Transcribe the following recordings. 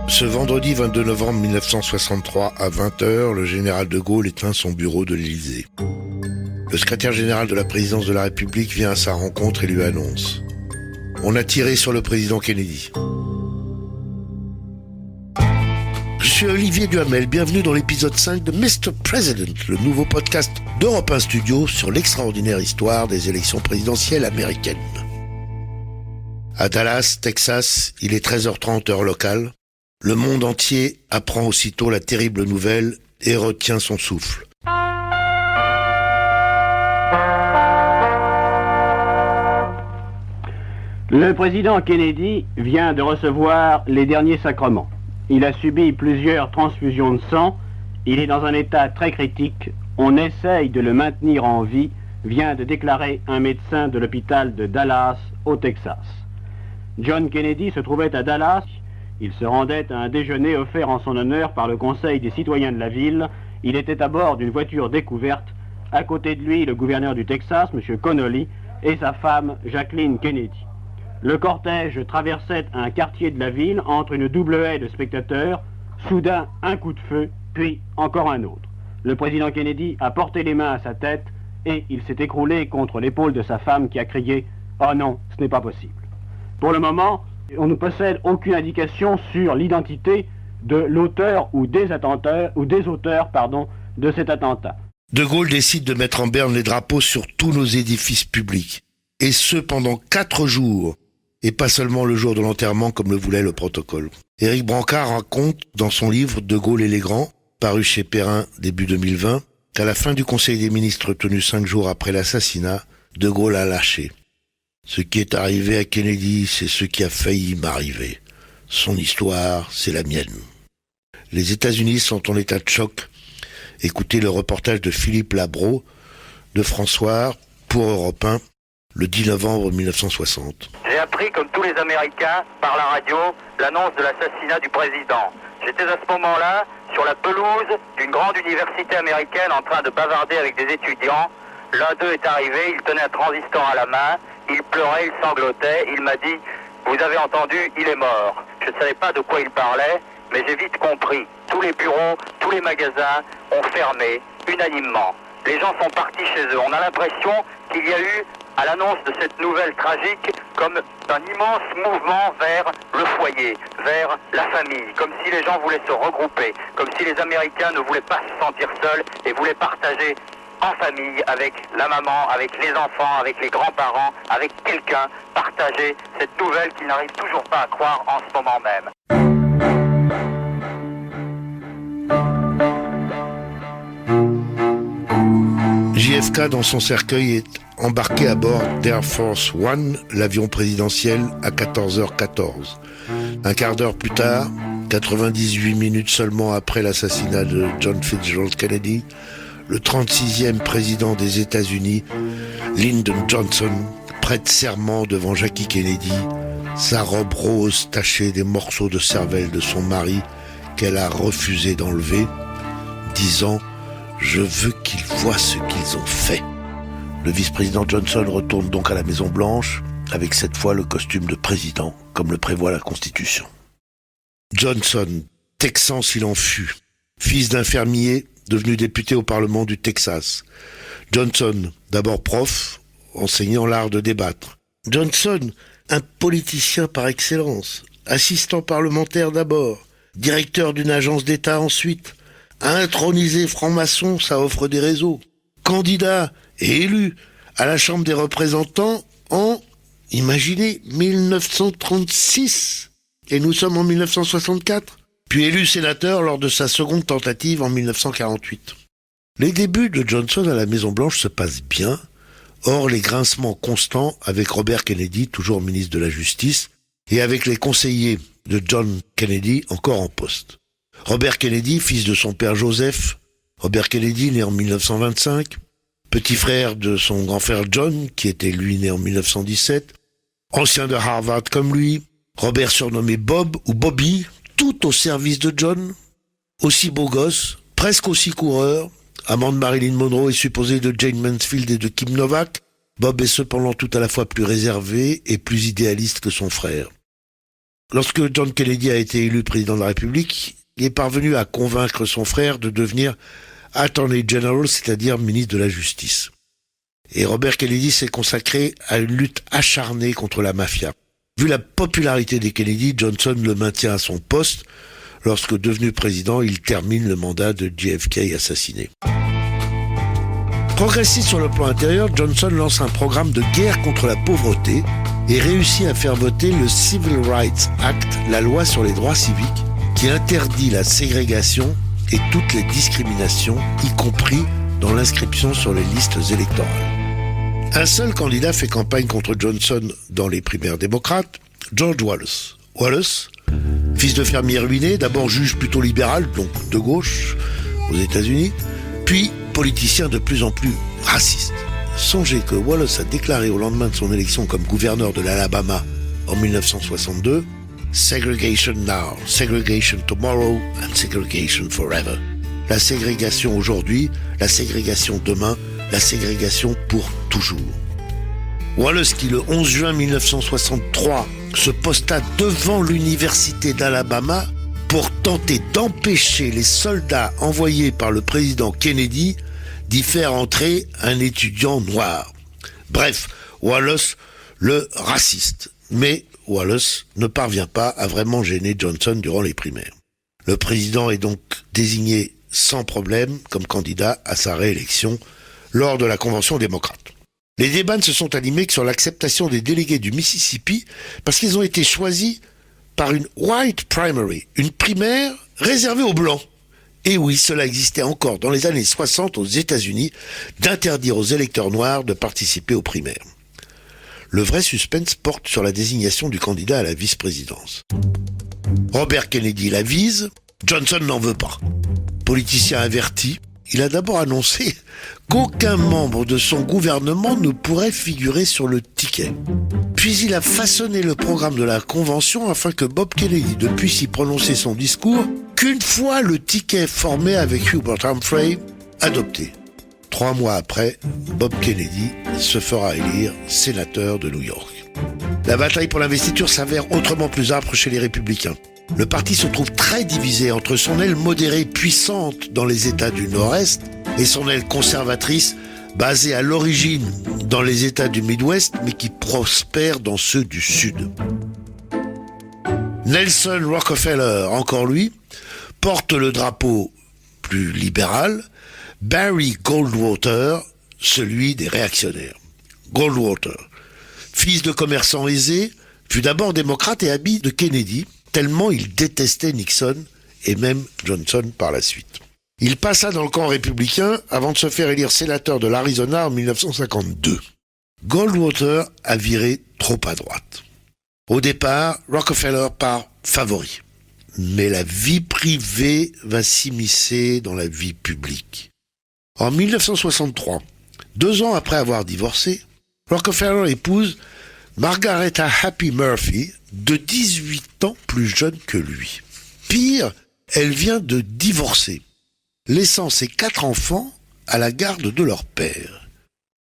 Ce vendredi 22 novembre 1963 à 20h, le général de Gaulle éteint son bureau de l'Élysée. Le secrétaire général de la présidence de la République vient à sa rencontre et lui annonce: on a tiré sur le président Kennedy. Je suis Olivier Duhamel, bienvenue dans l'épisode 5 de Mr. President, le nouveau podcast d'Europe 1 Studio sur l'extraordinaire histoire des élections présidentielles américaines. À Dallas, Texas, il est 13h30 heure locale. Le monde entier apprend aussitôt la terrible nouvelle et retient son souffle. Le président Kennedy vient de recevoir les derniers sacrements. Il a subi plusieurs transfusions de sang. Il est dans un état très critique. On essaye de le maintenir en vie, vient de déclarer un médecin de l'hôpital de Dallas, au Texas. John Kennedy se trouvait à Dallas. Il se rendait à un déjeuner offert en son honneur par le Conseil des citoyens de la ville. Il était à bord d'une voiture découverte. À côté de lui, le gouverneur du Texas, M. Connolly, et sa femme, Jacqueline Kennedy. Le cortège traversait un quartier de la ville entre une double haie de spectateurs. Soudain, un coup de feu, puis encore un autre. Le président Kennedy a porté les mains à sa tête et il s'est écroulé contre l'épaule de sa femme qui a crié « Oh non, ce n'est pas possible ». Pour le moment, on ne possède aucune indication sur l'identité de l'auteur ou des auteurs de cet attentat. De Gaulle décide de mettre en berne les drapeaux sur tous nos édifices publics. Et ce pendant 4 jours. Et pas seulement le jour de l'enterrement comme le voulait le protocole. Éric Brancard raconte dans son livre De Gaulle et les Grands, paru chez Perrin début 2020, qu'à la fin du Conseil des ministres tenu 5 jours après l'assassinat, De Gaulle a lâché. Ce qui est arrivé à Kennedy, c'est ce qui a failli m'arriver. Son histoire, c'est la mienne. Les États-Unis sont en état de choc. Écoutez le reportage de Philippe Labro de François pour Europe 1, le 10 novembre 1960. J'ai appris, comme tous les Américains, par la radio, l'annonce de l'assassinat du président. J'étais à ce moment-là sur la pelouse d'une grande université américaine en train de bavarder avec des étudiants. L'un d'eux est arrivé, il tenait un transistor à la main, il pleurait, il sanglotait, il m'a dit « Vous avez entendu, il est mort ». Je ne savais pas de quoi il parlait, mais j'ai vite compris. Tous les bureaux, tous les magasins ont fermé unanimement. Les gens sont partis chez eux. On a l'impression qu'il y a eu, à l'annonce de cette nouvelle tragique, comme un immense mouvement vers le foyer, vers la famille, comme si les gens voulaient se regrouper, comme si les Américains ne voulaient pas se sentir seuls et voulaient partager en famille, avec la maman, avec les enfants, avec les grands-parents, avec quelqu'un, partager cette nouvelle qu'ils n'arrivent toujours pas à croire en ce moment même. JFK, dans son cercueil, est embarqué à bord d'Air Force One, l'avion présidentiel, à 14h14. Un quart d'heure plus tard, 98 minutes seulement après l'assassinat de John Fitzgerald Kennedy, le 36e président des États-Unis, Lyndon Johnson, prête serment devant Jackie Kennedy, sa robe rose tachée des morceaux de cervelle de son mari qu'elle a refusé d'enlever, disant « Je veux qu'ils voient ce qu'ils ont fait ». Le vice-président Johnson retourne donc à la Maison-Blanche, avec cette fois le costume de président, comme le prévoit la Constitution. Johnson, texan s'il en fut, fils d'un fermier, devenu député au Parlement du Texas. Johnson, d'abord prof, enseignant l'art de débattre. Johnson, un politicien par excellence, assistant parlementaire d'abord, directeur d'une agence d'État ensuite, a intronisé franc-maçon, ça offre des réseaux. Candidat et élu à la Chambre des représentants en, imaginez, 1936. Et nous sommes en 1964. Puis élu sénateur lors de sa seconde tentative en 1948. Les débuts de Johnson à la Maison-Blanche se passent bien, hors les grincements constants avec Robert Kennedy, toujours ministre de la Justice, et avec les conseillers de John Kennedy, encore en poste. Robert Kennedy, fils de son père Joseph, Robert Kennedy, né en 1925, petit frère de son grand frère John, qui était lui né en 1917, ancien de Harvard comme lui, Robert surnommé Bob ou Bobby, tout au service de John, aussi beau gosse, presque aussi coureur, amant de Marilyn Monroe et supposé de Jane Mansfield et de Kim Novak, Bob est cependant tout à la fois plus réservé et plus idéaliste que son frère. Lorsque John Kennedy a été élu président de la République, il est parvenu à convaincre son frère de devenir Attorney General, c'est-à-dire ministre de la Justice. Et Robert Kennedy s'est consacré à une lutte acharnée contre la mafia. Vu la popularité des Kennedy, Johnson le maintient à son poste. Lorsque devenu président, il termine le mandat de JFK assassiné. Progressiste sur le plan intérieur, Johnson lance un programme de guerre contre la pauvreté et réussit à faire voter le Civil Rights Act, la loi sur les droits civiques, qui interdit la ségrégation et toutes les discriminations, y compris dans l'inscription sur les listes électorales. Un seul candidat fait campagne contre Johnson dans les primaires démocrates, George Wallace. Wallace, fils de fermier ruiné, d'abord juge plutôt libéral, donc de gauche, aux États-Unis, puis politicien de plus en plus raciste. Songez que Wallace a déclaré au lendemain de son élection comme gouverneur de l'Alabama en 1962 « Segregation now, segregation tomorrow and segregation forever ». La ségrégation aujourd'hui, la ségrégation demain, la ségrégation pour toujours. Wallace qui, le 11 juin 1963, se posta devant l'université d'Alabama pour tenter d'empêcher les soldats envoyés par le président Kennedy d'y faire entrer un étudiant noir. Bref, Wallace, le raciste. Mais Wallace ne parvient pas à vraiment gêner Johnson durant les primaires. Le président est donc désigné sans problème comme candidat à sa réélection lors de la Convention démocrate. Les débats ne se sont animés que sur l'acceptation des délégués du Mississippi parce qu'ils ont été choisis par une white primary, une primaire réservée aux Blancs. Et oui, cela existait encore dans les années 60 aux États-Unis, d'interdire aux électeurs noirs de participer aux primaires. Le vrai suspense porte sur la désignation du candidat à la vice-présidence. Robert Kennedy la vise, Johnson n'en veut pas. Politicien averti, il a d'abord annoncé qu'aucun membre de son gouvernement ne pourrait figurer sur le ticket. Puis il a façonné le programme de la Convention afin que Bob Kennedy ne puisse y prononcer son discours qu'une fois le ticket formé avec Hubert Humphrey adopté. 3 mois après, Bob Kennedy se fera élire sénateur de New York. La bataille pour l'investiture s'avère autrement plus âpre chez les républicains. Le parti se trouve très divisé entre son aile modérée puissante dans les États du Nord-Est et son aile conservatrice basée à l'origine dans les États du Midwest mais qui prospère dans ceux du Sud. Nelson Rockefeller, encore lui, porte le drapeau plus libéral, Barry Goldwater, celui des réactionnaires. Goldwater, fils de commerçant aisé, fut d'abord démocrate et ami de Kennedy, tellement il détestait Nixon et même Johnson par la suite. Il passa dans le camp républicain avant de se faire élire sénateur de l'Arizona en 1952. Goldwater a viré trop à droite. Au départ, Rockefeller part favori. Mais la vie privée va s'immiscer dans la vie publique. En 1963, 2 ans après avoir divorcé, Rockefeller épouse Margaretha Happy Murphy, de 18 ans plus jeune que lui. Pire, elle vient de divorcer, laissant ses 4 enfants à la garde de leur père.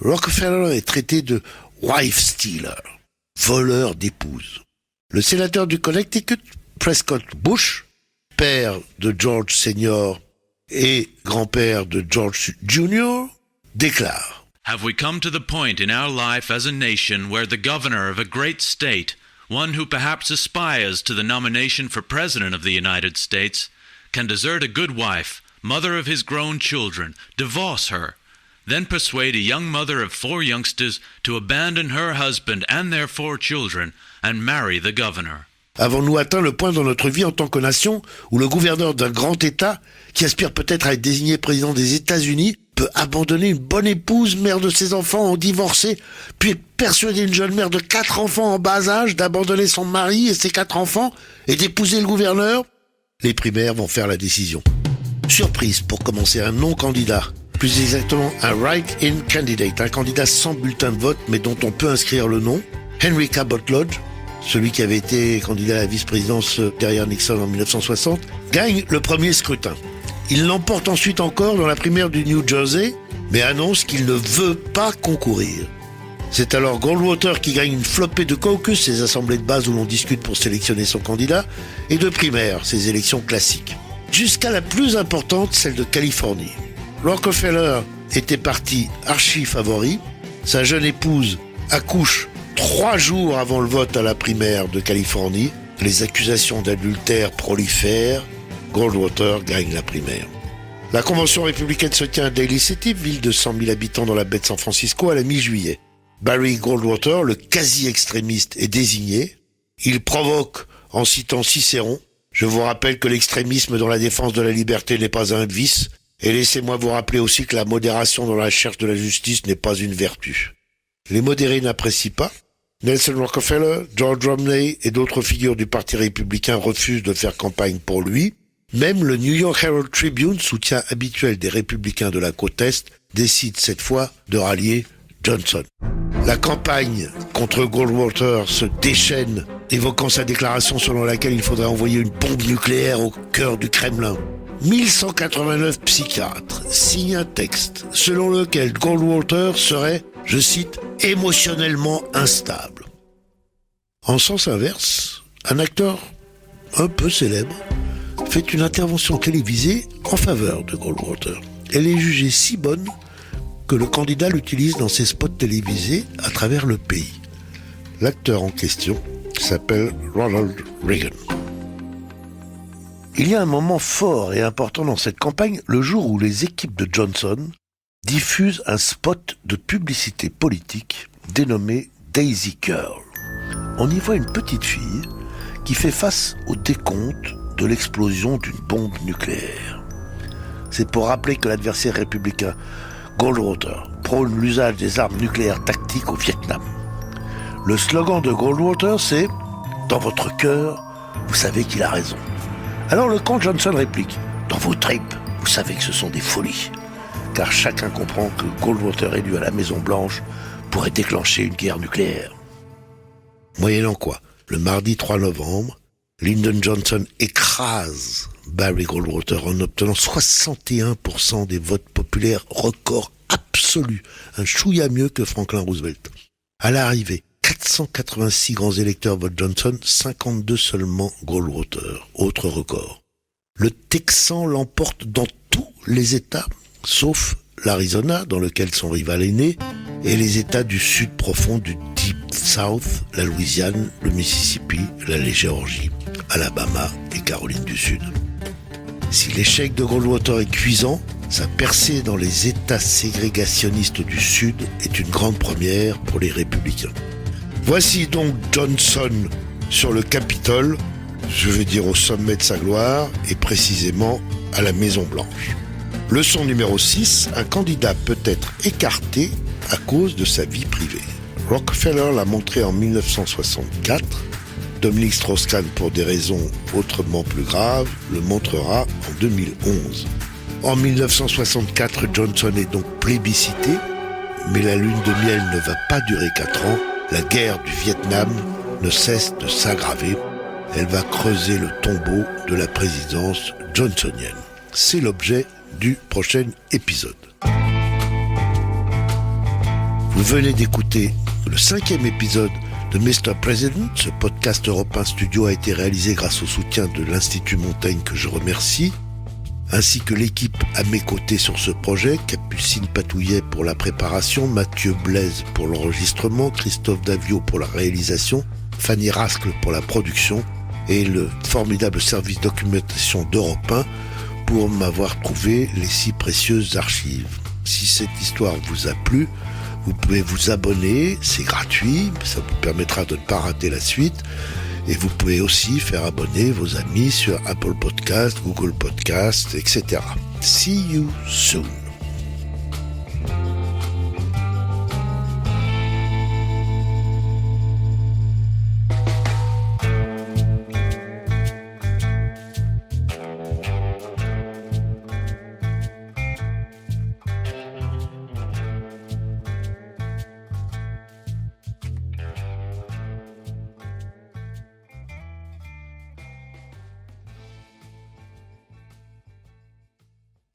Rockefeller est traité de wife stealer, voleur d'épouses. Le sénateur du Connecticut, Prescott Bush, père de George Senior et grand-père de George Jr., déclare: Have we come to the point in our life as a nation where the governor of a great state, one who perhaps aspires to the nomination for President of the United States, can desert a good wife, mother of his grown children, divorce her, then persuade a young mother of 4 youngsters to abandon her husband and their 4 children and marry the governor? Avons-nous atteint le point dans notre vie en tant que nation où le gouverneur d'un grand État, qui aspire peut-être à être désigné président des États-Unis, peut abandonner une bonne épouse, mère de ses enfants, en divorcer, puis persuader une jeune mère de 4 enfants en bas âge d'abandonner son mari et ses 4 enfants et d'épouser le gouverneur? Les primaires vont faire la décision. Surprise pour commencer, un non-candidat, plus exactement un write-in candidate, un candidat sans bulletin de vote mais dont on peut inscrire le nom, Henry Cabot Lodge, celui qui avait été candidat à la vice-présidence derrière Nixon en 1960, gagne le premier scrutin. Il l'emporte ensuite encore dans la primaire du New Jersey, mais annonce qu'il ne veut pas concourir. C'est alors Goldwater qui gagne une flopée de caucus, ces assemblées de base où l'on discute pour sélectionner son candidat, et de primaires, ces élections classiques. Jusqu'à la plus importante, celle de Californie. Rockefeller était parti archi favori. Sa jeune épouse accouche 3 jours avant le vote à la primaire de Californie. Les accusations d'adultère prolifèrent. Goldwater gagne la primaire. La convention républicaine se tient à Daly City, ville de 100 000 habitants dans la baie de San Francisco, à la mi-juillet. Barry Goldwater, le quasi-extrémiste, est désigné. Il provoque en citant Cicéron. Je vous rappelle que l'extrémisme dans la défense de la liberté n'est pas un vice. Et laissez-moi vous rappeler aussi que la modération dans la recherche de la justice n'est pas une vertu. Les modérés n'apprécient pas. Nelson Rockefeller, George Romney et d'autres figures du Parti républicain refusent de faire campagne pour lui. Même le New York Herald Tribune, soutien habituel des républicains de la côte Est, décide cette fois de rallier Johnson. La campagne contre Goldwater se déchaîne, évoquant sa déclaration selon laquelle il faudrait envoyer une bombe nucléaire au cœur du Kremlin. 1189 psychiatres signent un texte selon lequel Goldwater serait, je cite, émotionnellement instable. En sens inverse, un acteur un peu célèbre fait une intervention télévisée en faveur de Goldwater. Elle est jugée si bonne que le candidat l'utilise dans ses spots télévisés à travers le pays. L'acteur en question s'appelle Ronald Reagan. Il y a un moment fort et important dans cette campagne, le jour où les équipes de Johnson diffusent un spot de publicité politique dénommé Daisy Girl. On y voit une petite fille qui fait face au décompte de l'explosion d'une bombe nucléaire. C'est pour rappeler que l'adversaire républicain Goldwater prône l'usage des armes nucléaires tactiques au Vietnam. Le slogan de Goldwater, c'est « Dans votre cœur, vous savez qu'il a raison ». Alors le camp Johnson réplique « Dans vos tripes, vous savez que ce sont des folies ». Car chacun comprend que Goldwater élu à la Maison-Blanche pourrait déclencher une guerre nucléaire. Moyennant quoi, le mardi 3 novembre, Lyndon Johnson écrase Barry Goldwater en obtenant 61% des votes populaires, record absolu, un chouïa mieux que Franklin Roosevelt. À l'arrivée, 486 grands électeurs votent Johnson, 52 seulement Goldwater, autre record. Le Texan l'emporte dans tous les États, sauf l'Arizona, dans lequel son rival est né, et les États du sud profond du Deep South, la Louisiane, le Mississippi, la Géorgie, Alabama et Caroline du Sud. Si l'échec de Goldwater est cuisant, sa percée dans les États ségrégationnistes du Sud est une grande première pour les républicains. Voici donc Johnson sur le Capitole, je veux dire au sommet de sa gloire, et précisément à la Maison-Blanche. Leçon numéro 6, un candidat peut être écarté à cause de sa vie privée. Rockefeller l'a montré en 1964, Dominique Strauss-Kahn, pour des raisons autrement plus graves, le montrera en 2011. En 1964, Johnson est donc plébiscité, mais la lune de miel ne va pas durer 4 ans. La guerre du Vietnam ne cesse de s'aggraver. Elle va creuser le tombeau de la présidence johnsonienne. C'est l'objet du prochain épisode. Vous venez d'écouter le 5e épisode de Mr. President. Ce podcast Europe Studio a été réalisé grâce au soutien de l'Institut Montaigne, que je remercie, ainsi que l'équipe à mes côtés sur ce projet, Capucine Patouillet pour la préparation, Mathieu Blaise pour l'enregistrement, Christophe Davio pour la réalisation, Fanny Rascle pour la production et le formidable service documentation d'Europe 1 pour m'avoir trouvé les si précieuses archives. Si cette histoire vous a plu, vous pouvez vous abonner, c'est gratuit, ça vous permettra de ne pas rater la suite. Et vous pouvez aussi faire abonner vos amis sur Apple Podcasts, Google Podcasts, etc. See you soon.